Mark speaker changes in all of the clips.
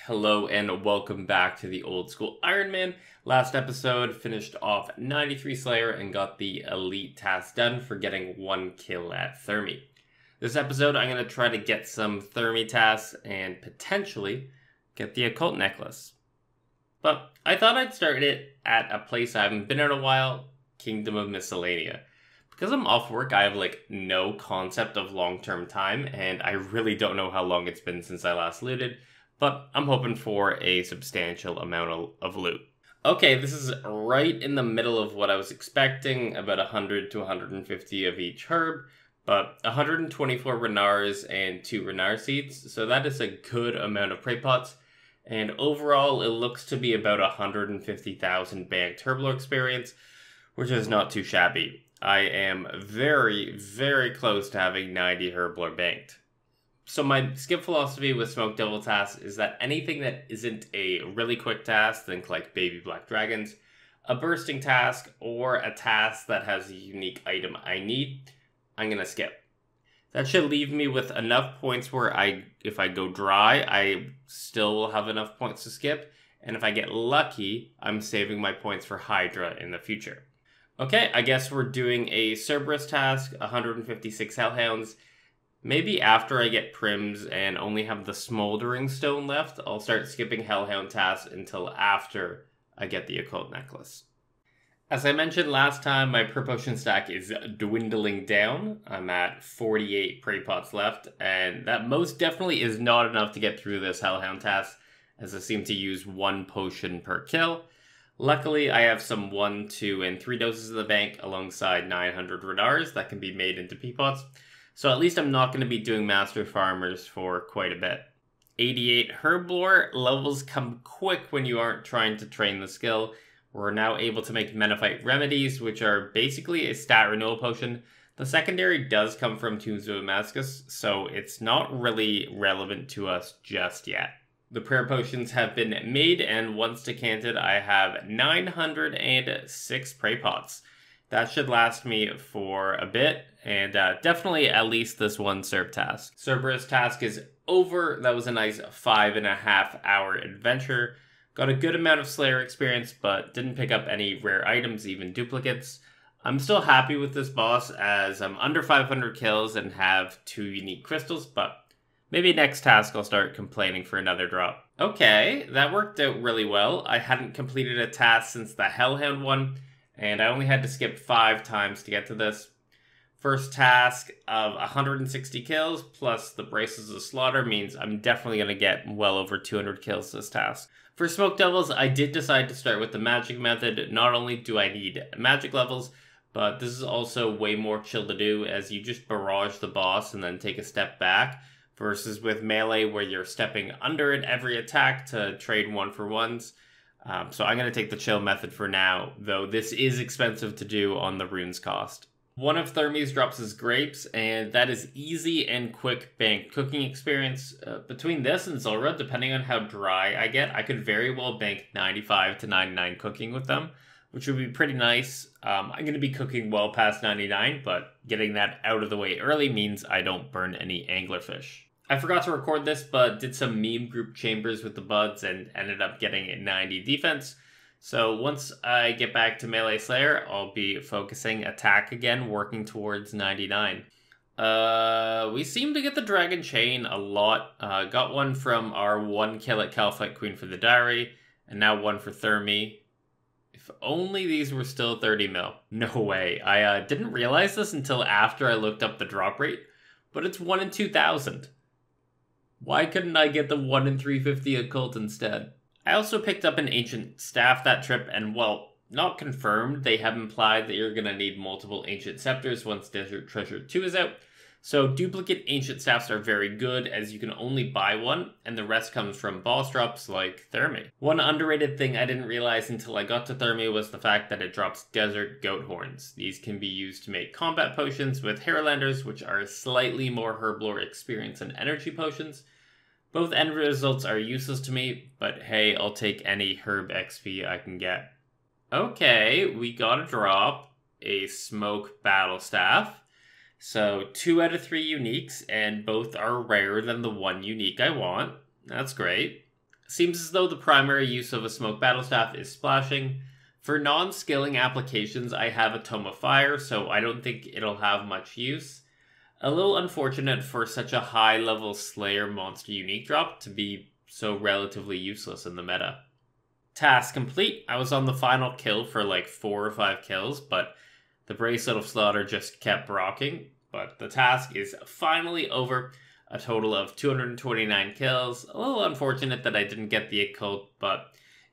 Speaker 1: Hello and welcome back to the Old School Ironman. Last episode finished off 93 Slayer and got the elite task done for getting 1 kill at Thermi. This episode I'm going to try to get some Thermi tasks and potentially get the occult necklace. But I thought I'd start it at a place I haven't been in a while, Kingdom of Miscellanea. Because I'm off work, I have no concept of long-term time, and I really don't know how long it's been since I last looted, but I'm hoping for a substantial amount of loot. Okay, this is right in the middle of what I was expecting, about 100 to 150 of each herb, but 124 Renars and 2 Renar seeds, so that is a good amount of prey pots, and overall it looks to be about 150,000 banked herblore experience, which is not too shabby. I am very, very close to having 90 herblore banked. So my skip philosophy with Smoke Devil tasks is that anything that isn't a really quick task, think like Baby Black Dragons, a bursting task, or a task that has a unique item I need, I'm going to skip. That should leave me with enough points where if I go dry, I still will have enough points to skip, and if I get lucky, I'm saving my points for Hydra in the future. Okay, I guess we're doing a Cerberus task, 156 Hellhounds. Maybe after I get Prims and only have the Smoldering Stone left, I'll start skipping Hellhound tasks until after I get the Occult Necklace. As I mentioned last time, my Prayer Potion stack is dwindling down. I'm at 48 Prey Pots left, and that most definitely is not enough to get through this Hellhound task, as I seem to use 1 potion per kill. Luckily, I have some 1, 2, and 3 doses in the bank alongside 900 Renars that can be made into Peapots. So at least I'm not going to be doing Master Farmers for quite a bit. 88 Herblore levels come quick when you aren't trying to train the skill. We're now able to make Menophyte Remedies, which are basically a stat renewal potion. The secondary does come from Tombs of Damascus, so it's not really relevant to us just yet. The prayer potions have been made, and once decanted, I have 906 prey pots. That should last me for a bit, and definitely at least this one Cerb task. Cerberus task is over. That was a nice 5.5 hour adventure. Got a good amount of Slayer experience, but didn't pick up any rare items, even duplicates. I'm still happy with this boss, as I'm under 500 kills and have 2 unique crystals, but maybe next task I'll start complaining for another drop. Okay, that worked out really well. I hadn't completed a task since the Hellhound one, and I only had to skip 5 times to get to this. First task of 160 kills plus the Braces of Slaughter means I'm definitely going to get well over 200 kills this task. For Smoke Devils, I did decide to start with the magic method. Not only do I need magic levels, but this is also way more chill to do, as you just barrage the boss and then take a step back, versus with melee where you're stepping under it every attack to trade 1-for-1s. So I'm going to take the chill method for now, though this is expensive to do on the runes cost. One of Thermi's drops is grapes, and that is easy and quick bank cooking experience. Between this and Zulrah, depending on how dry I get, I could very well bank 95 to 99 cooking with them, which would be pretty nice. I'm going to be cooking well past 99, but getting that out of the way early means I don't burn any anglerfish. I forgot to record this, but did some meme group chambers with the buds and ended up getting a 90 defense. So once I get back to Melee Slayer, I'll be focusing attack again, working towards 99. We seem to get the Dragon Chain a lot. Got one from our 1 kill at Calphite Queen for the diary, and now 1 for Thermi. If only these were still 30 mil. No way. I didn't realize this until after I looked up the drop rate, but it's 1 in 2,000. Why couldn't I get the 1 in 350 occult instead? I also picked up an ancient staff that trip, and well, not confirmed, they have implied that you're going to need multiple ancient scepters once Desert Treasure 2 is out. So duplicate ancient staffs are very good, as you can only buy one, and the rest comes from boss drops like Thermi. One underrated thing I didn't realize until I got to Thermi was the fact that it drops desert goat horns. These can be used to make combat potions with Harrowlanders, which are slightly more herblore experience and energy potions. Both end results are useless to me, but hey, I'll take any herb XP I can get. Okay, we got a drop, a Smoke Battle Staff. So 2 out of 3 uniques, and both are rarer than the 1 unique I want. That's great. Seems as though the primary use of a smoke battle staff is splashing. For non-skilling applications, I have a Tome of Fire, so I don't think it'll have much use. A little unfortunate for such a high-level Slayer monster unique drop to be so relatively useless in the meta. Task complete. I was on the final kill for like 4 or 5 kills, but the Bracelet of Slaughter just kept rocking. But the task is finally over. A total of 229 kills. A little unfortunate that I didn't get the occult, but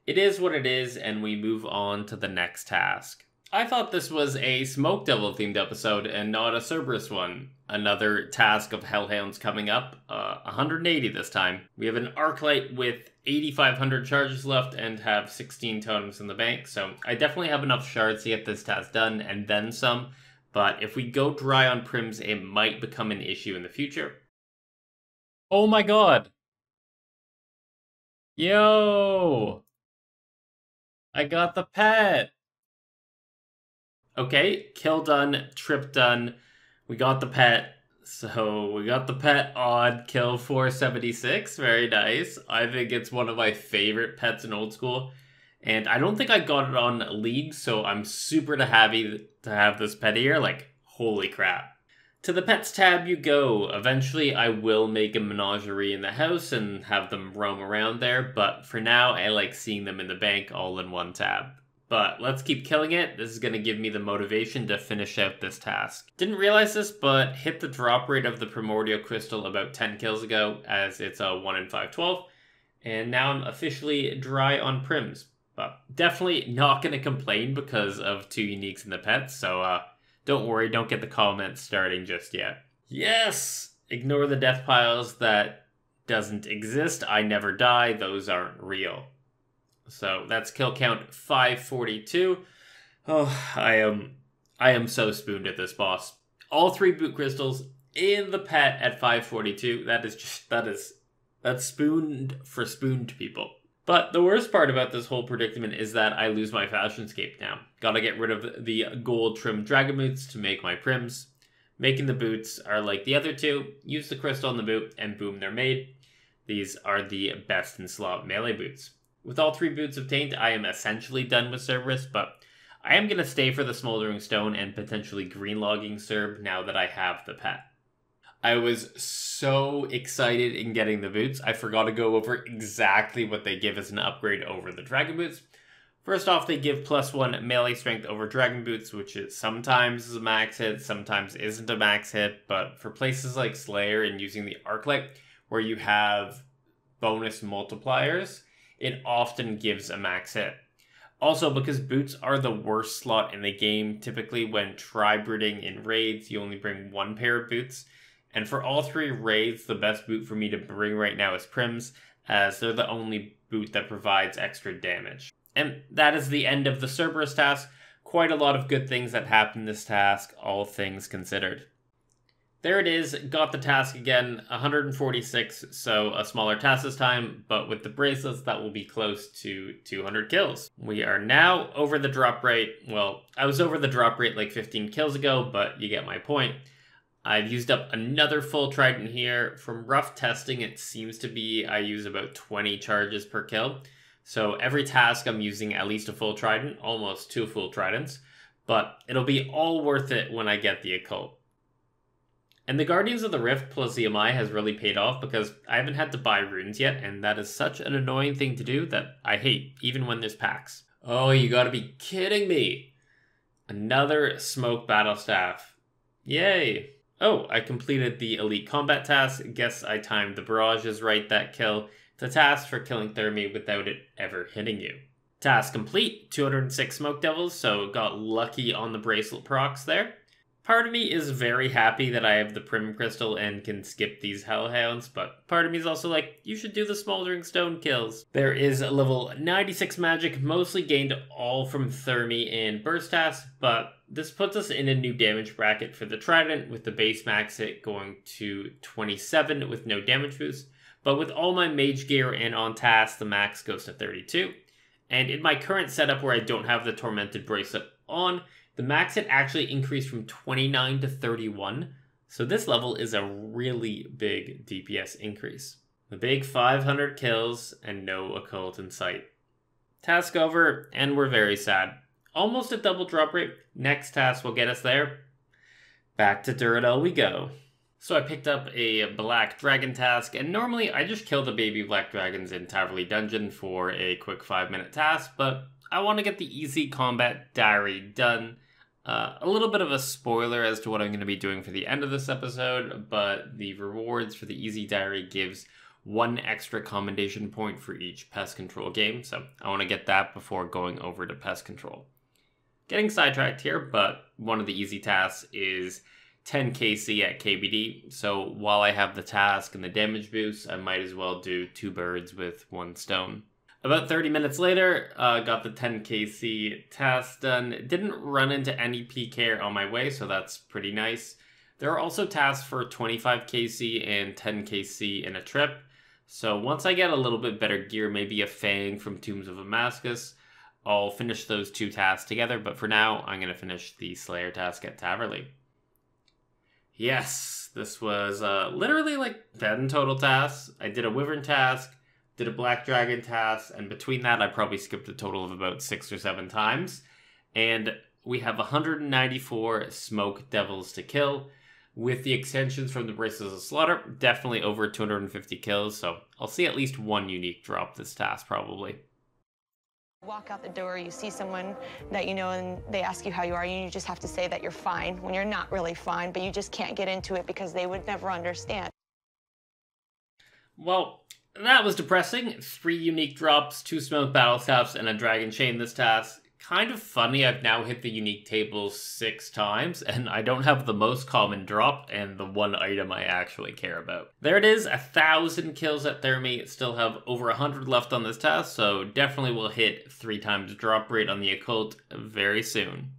Speaker 1: it is what it is, and we move on to the next task. I thought this was a Smoke Devil themed episode and not a Cerberus one. Another task of Hellhounds coming up, 180 this time. We have an Arclight with 8,500 charges left and have 16 totems in the bank, so I definitely have enough shards to get this task done and then some, but if we go dry on prims, it might become an issue in the future. Oh my god! Yo! I got the pet! Okay, kill done, trip done. We got the pet. So we got the pet on kill 476. Very nice. I think it's one of my favorite pets in old school. And I don't think I got it on League, so I'm super happy to have this pet here. Like, holy crap. To the pets tab you go. Eventually I will make a menagerie in the house and have them roam around there, but for now I like seeing them in the bank all in one tab. But let's keep killing it. This is going to give me the motivation to finish out this task. Didn't realize this, but hit the drop rate of the Primordial Crystal about 10 kills ago, as it's a 1 in 512. And now I'm officially dry on prims. But definitely not going to complain because of 2 uniques in the pets, so don't worry, don't get the comments starting just yet. Yes! Ignore the death piles. That doesn't exist. I never die. Those aren't real. So that's kill count 542. Oh, I am so spooned at this boss. All 3 boot crystals in the pet at 542. That's spooned for spooned people. But the worst part about this whole predicament is that I lose my Fashionscape now. Gotta get rid of the gold trimmed dragon boots to make my prims. Making the boots are like the other 2. Use the crystal on the boot and boom, they're made. These are the best in slot melee boots. With all 3 boots obtained, I am essentially done with Cerberus, but I am going to stay for the Smoldering Stone and potentially green logging Cerb now that I have the pet. I was so excited in getting the boots, I forgot to go over exactly what they give as an upgrade over the Dragon Boots. First off, they give +1 melee strength over Dragon Boots, which is sometimes a max hit, sometimes isn't a max hit, but for places like Slayer and using the Arclight, where you have bonus multipliers, it often gives a max hit. Also, because boots are the worst slot in the game, typically when tri-brooding in raids, you only bring 1 pair of boots. And for all 3 raids, the best boot for me to bring right now is prims, as they're the only boot that provides extra damage. And that is the end of the Cerberus task. Quite a lot of good things that happened this task, all things considered. There it is, got the task again, 146, so a smaller task this time, but with the bracelets that will be close to 200 kills. We are now over the drop rate. Well, I was over the drop rate like 15 kills ago, but you get my point. I've used up another full trident here. From rough testing, it seems to be I use about 20 charges per kill. So every task I'm using at least a full trident, almost 2 full tridents, but it'll be all worth it when I get the occult. And the Guardians of the Rift plus EMI has really paid off because I haven't had to buy runes yet, and that is such an annoying thing to do that I hate, even when there's packs. Oh, you gotta be kidding me! Another Smoke Battle Staff. Yay! Oh, I completed the Elite Combat task. Guess I timed the barrages right that kill. It's a task for killing Thermi without it ever hitting you. Task complete, 206 Smoke Devils, so got lucky on the bracelet procs there. Part of me is very happy that I have the Prim Crystal and can skip these Hellhounds, but part of me is also like, you should do the Smoldering Stone kills. There is a level 96 magic, mostly gained all from Thermi and Burst tasks, but this puts us in a new damage bracket for the Trident, with the base max hit going to 27 with no damage boost. But with all my mage gear and on task, the max goes to 32. And in my current setup where I don't have the Tormented Bracelet on, the max hit actually increased from 29 to 31, so this level is a really big DPS increase. The big 500 kills and no occult in sight. Task over, and we're very sad. Almost a double drop rate. Next task will get us there. Back to Duradel we go. So I picked up a Black Dragon task, and normally I just kill the baby Black Dragons in Taverley Dungeon for a quick 5-minute task, but I want to get the easy combat diary done. A little bit of a spoiler as to what I'm going to be doing for the end of this episode, but the rewards for the easy diary gives 1 extra commendation point for each pest control game, so I want to get that before going over to pest control. Getting sidetracked here, but one of the easy tasks is 10 KC at KBD, so while I have the task and the damage boost, I might as well do 2 birds with 1 stone. About 30 minutes later, got the 10 KC task done. Didn't run into any PK on my way, so that's pretty nice. There are also tasks for 25 KC and 10 KC in a trip, so once I get a little bit better gear, maybe a Fang from Tombs of Damascus, I'll finish those 2 tasks together, but for now, I'm going to finish the Slayer task at Taverley. Yes, this was literally like 10 total tasks. I did a Wyvern task, did a Black Dragon task, and between that I probably skipped a total of about 6 or 7 times. And we have 194 Smoke Devils to kill. With the extensions from the Braces of Slaughter, definitely over 250 kills, so I'll see at least 1 unique drop this task probably.
Speaker 2: Walk out the door, you see someone that you know, and they ask you how you are, and you just have to say that you're fine when you're not really fine, but you just can't get into it because they would never understand.
Speaker 1: Well, that was depressing. 3 unique drops, 2 smoke battle staffs, and a dragon chain this task. Kind of funny, I've now hit the unique table 6 times, and I don't have the most common drop and the 1 item I actually care about. There it is, 1,000 kills at Thermi. Still have over 100 left on this task, so definitely will hit 3 times drop rate on the occult very soon.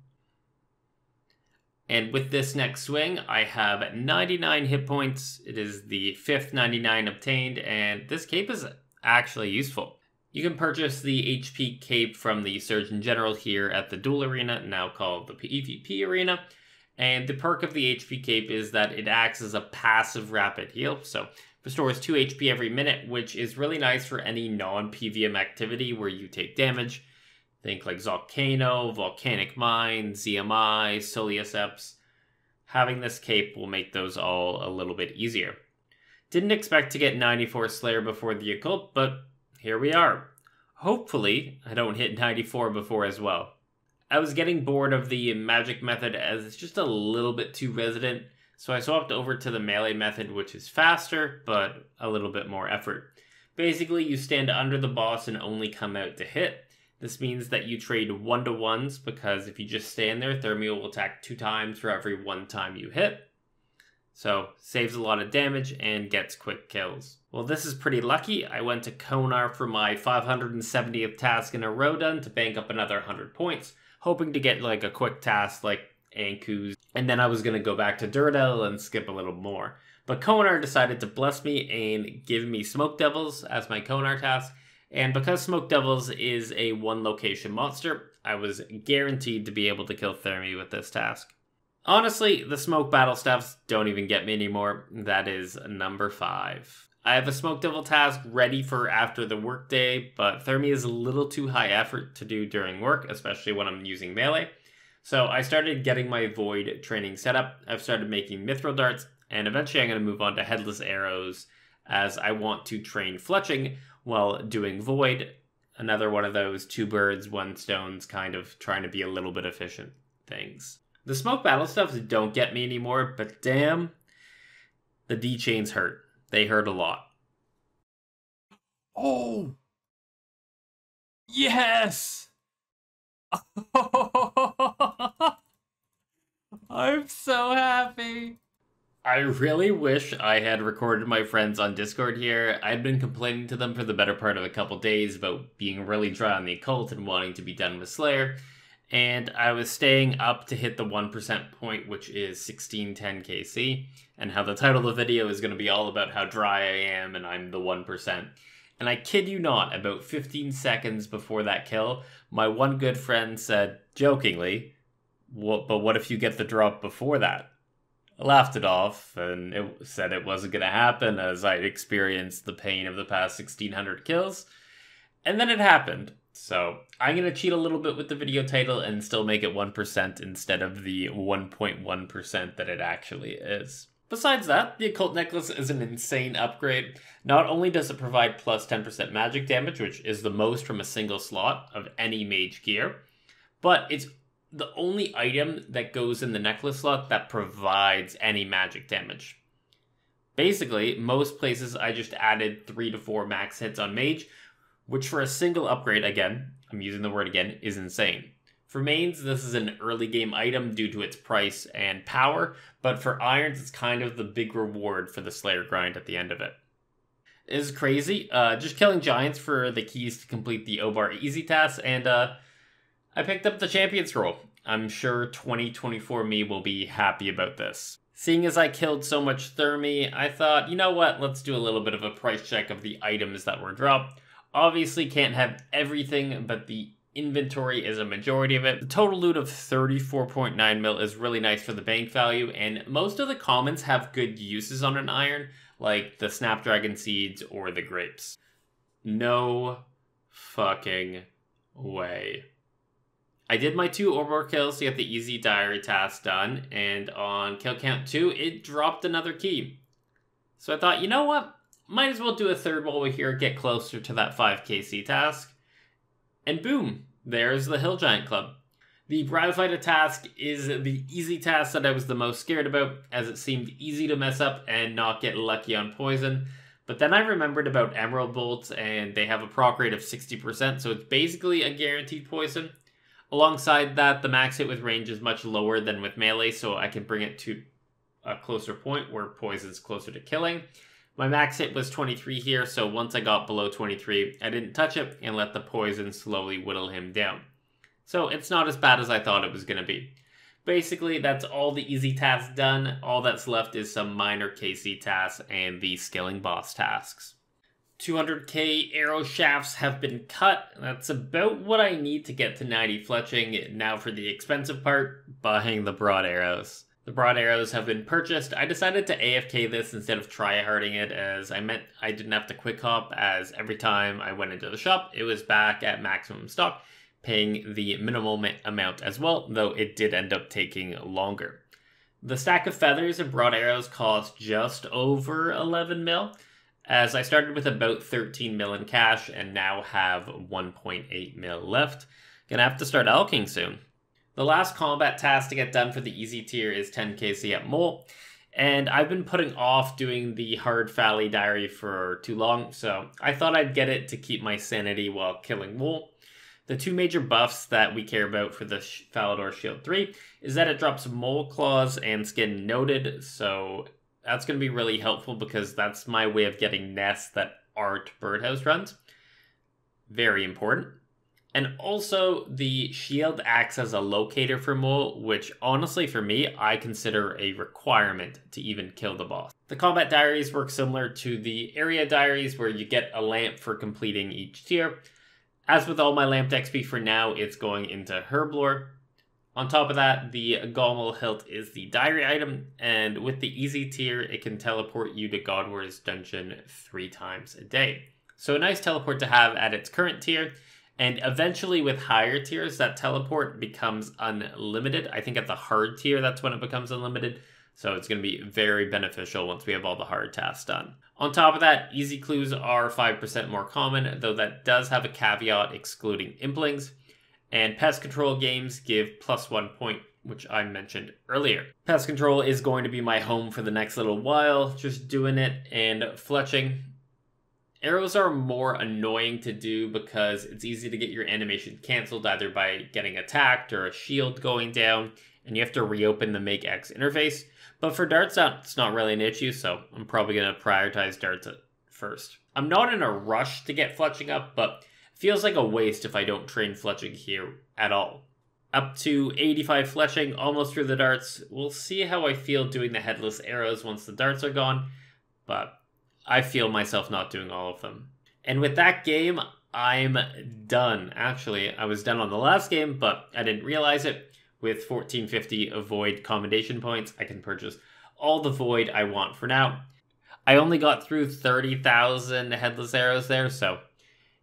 Speaker 1: And with this next swing, I have 99 hit points. It is the 5th 99 obtained, and this cape is actually useful. You can purchase the HP cape from the Surgeon General here at the Duel Arena, now called the PvP Arena. And the perk of the HP cape is that it acts as a passive rapid heal, so restores 2 HP every minute, which is really nice for any non-PVM activity where you take damage. Think like Volcano, Volcanic Mine, ZMI, Solioceps. Having this cape will make those all a little bit easier. Didn't expect to get 94 Slayer before the occult, but here we are. Hopefully, I don't hit 94 before as well. I was getting bored of the magic method as it's just a little bit too resident, so I swapped over to the melee method, which is faster, but a little bit more effort. Basically, you stand under the boss and only come out to hit. This means that you trade 1-to-1s, because if you just stand there, Thermio will attack 2 times for every 1 time you hit. So, saves a lot of damage and gets quick kills. Well, this is pretty lucky. I went to Konar for my 570th task in a row done to bank up another 100 points, hoping to get like a quick task like Anku's, and then I was going to go back to Duradel and skip a little more. But Konar decided to bless me and give me Smoke Devils as my Konar task, and because Smoke Devils is a 1-location monster, I was guaranteed to be able to kill Thermi with this task. Honestly, the Smoke Battle Staffs don't even get me anymore. That is number 5. I have a Smoke Devil task ready for after the workday, but Thermi is a little too high effort to do during work, especially when I'm using melee. So I started getting my Void training set up. I've started making Mithril Darts, and eventually I'm going to move on to Headless Arrows, as I want to train Fletching while doing Void. Another one of those 2 birds, 1 stones, kind of trying to be a little bit efficient things. The Smoke Battle Stuffs don't get me anymore, but damn, the D-Chains hurt. They hurt a lot.
Speaker 3: Oh! Yes! I'm so happy.
Speaker 1: I really wish I had recorded my friends on Discord here. I'd been complaining to them for the better part of a couple days about being really dry on the occult and wanting to be done with Slayer. And I was staying up to hit the 1% point, which is 1610 KC, and how the title of the video is going to be all about how dry I am and I'm the 1%. And I kid you not, about 15 seconds before that kill, my one good friend said, jokingly, but what if you get the drop before that? I laughed it off and it said it wasn't going to happen as I'd experienced the pain of the past 1600 kills. And then it happened. So I'm going to cheat a little bit with the video title and still make it 1% instead of the 1.1% that it actually is. Besides that, the occult necklace is an insane upgrade. Not only does it provide plus 10% magic damage, which is the most from a single slot of any mage gear, but it's the only item that goes in the necklace slot that provides any magic damage. Basically, most places I just added 3 to 4 max hits on mage, which for a single upgrade, again, I'm using the word again, is insane. For mains, this is an early game item due to its price and power, but for irons, it's kind of the big reward for the Slayer grind at the end of it. It is crazy, just killing giants for the keys to complete the Obar easy task, and I picked up the champion's role. I'm sure 2024 me will be happy about this. Seeing as I killed so much Thermi, I thought, you know what, let's do a little bit of a price check of the items that were dropped. Obviously can't have everything, but the inventory is a majority of it. The total loot of 34.9 mil is really nice for the bank value, and most of the commons have good uses on an iron, like the Snapdragon Seeds or the Grapes. No fucking way. I did my 2 Orbor kills to get the easy diary task done, and on kill count 2, it dropped another key. So I thought, you know what? Might as well do a third while we're here, get closer to that 5kc task. And boom, there's the Hill Giant Club. The Bravfighter task is the easy task that I was the most scared about, as it seemed easy to mess up and not get lucky on poison. But then I remembered about Emerald Bolts, and they have a proc rate of 60%, so it's basically a guaranteed poison. Alongside that, the max hit with range is much lower than with melee, so I can bring it to a closer point where poison's closer to killing. My max hit was 23 here, so once I got below 23, I didn't touch it and let the poison slowly whittle him down. So it's not as bad as I thought it was going to be. Basically, that's all the easy tasks done. All that's left is some minor KC tasks and the skilling boss tasks. 200k arrow shafts have been cut. That's about what I need to get to 90 fletching. Now for the expensive part, buying the broad arrows. The broad arrows have been purchased. I decided to AFK this instead of tryharding it, as I meant I didn't have to quick hop, as every time I went into the shop, it was back at maximum stock, paying the minimal amount as well, though it did end up taking longer. The stack of feathers and broad arrows cost just over 11 mil, as I started with about 13 mil in cash and now have 1.8 mil left. Gonna have to start alking soon. The last combat task to get done for the easy tier is 10kc at Mole, and I've been putting off doing the hard Fally diary for too long, so I thought I'd get it to keep my sanity while killing Mole. The 2 major buffs that we care about for the Falador Shield 3 is that it drops Mole Claws and Skin Noted, so that's going to be really helpful because that's my way of getting nests that aren't Birdhouse runs. Very important. And also, the shield acts as a locator for Mole, which honestly for me, I consider a requirement to even kill the boss. The combat diaries work similar to the area diaries, where you get a lamp for completing each tier. As with all my lamped XP for now, it's going into Herblore. On top of that, the Gommel Hilt is the diary item, and with the easy tier, it can teleport you to Godwar's dungeon 3 times a day. So a nice teleport to have at its current tier. And eventually with higher tiers, that teleport becomes unlimited. I think at the hard tier, that's when it becomes unlimited. So it's going to be very beneficial once we have all the hard tasks done. On top of that, easy clues are 5% more common, though that does have a caveat excluding implings. And pest control games give +1 point, which I mentioned earlier. Pest control is going to be my home for the next little while, just doing it and fletching. Arrows are more annoying to do because it's easy to get your animation cancelled either by getting attacked or a shield going down, and you have to reopen the Make X interface. But for darts, it's not really an issue, so I'm probably going to prioritize darts at first. I'm not in a rush to get fletching up, but it feels like a waste if I don't train fletching here at all. Up to 85 fletching, almost through the darts. We'll see how I feel doing the headless arrows once the darts are gone, but I feel myself not doing all of them. And with that game, I'm done. Actually, I was done on the last game, but I didn't realize it. With 1450 avoid commendation points, I can purchase all the Void I want for now. I only got through 30,000 Headless Arrows there, so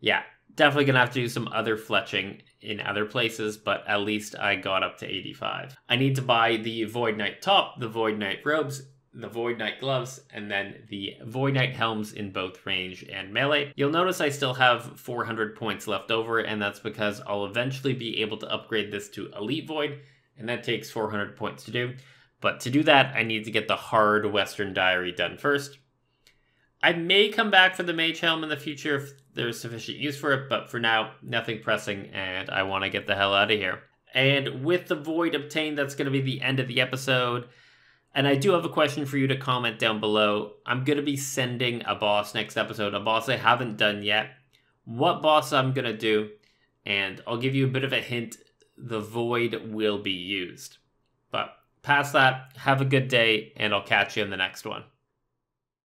Speaker 1: yeah, definitely gonna have to do some other fletching in other places, but at least I got up to 85. I need to buy the Void Knight top, the Void Knight robes, the Void Knight gloves, and then the Void Knight helms in both range and melee. You'll notice I still have 400 points left over, and that's because I'll eventually be able to upgrade this to Elite Void, and that takes 400 points to do. But to do that, I need to get the hard Western Diary done first. I may come back for the Mage Helm in the future if there's sufficient use for it, but for now, nothing pressing, and I want to get the hell out of here. And with the Void obtained, that's going to be the end of the episode. And I do have a question for you to comment down below. I'm going to be sending a boss next episode, a boss I haven't done yet. What boss I'm going to do, and I'll give you a bit of a hint, the Void will be used. But past that, have a good day, and I'll catch you in the next one.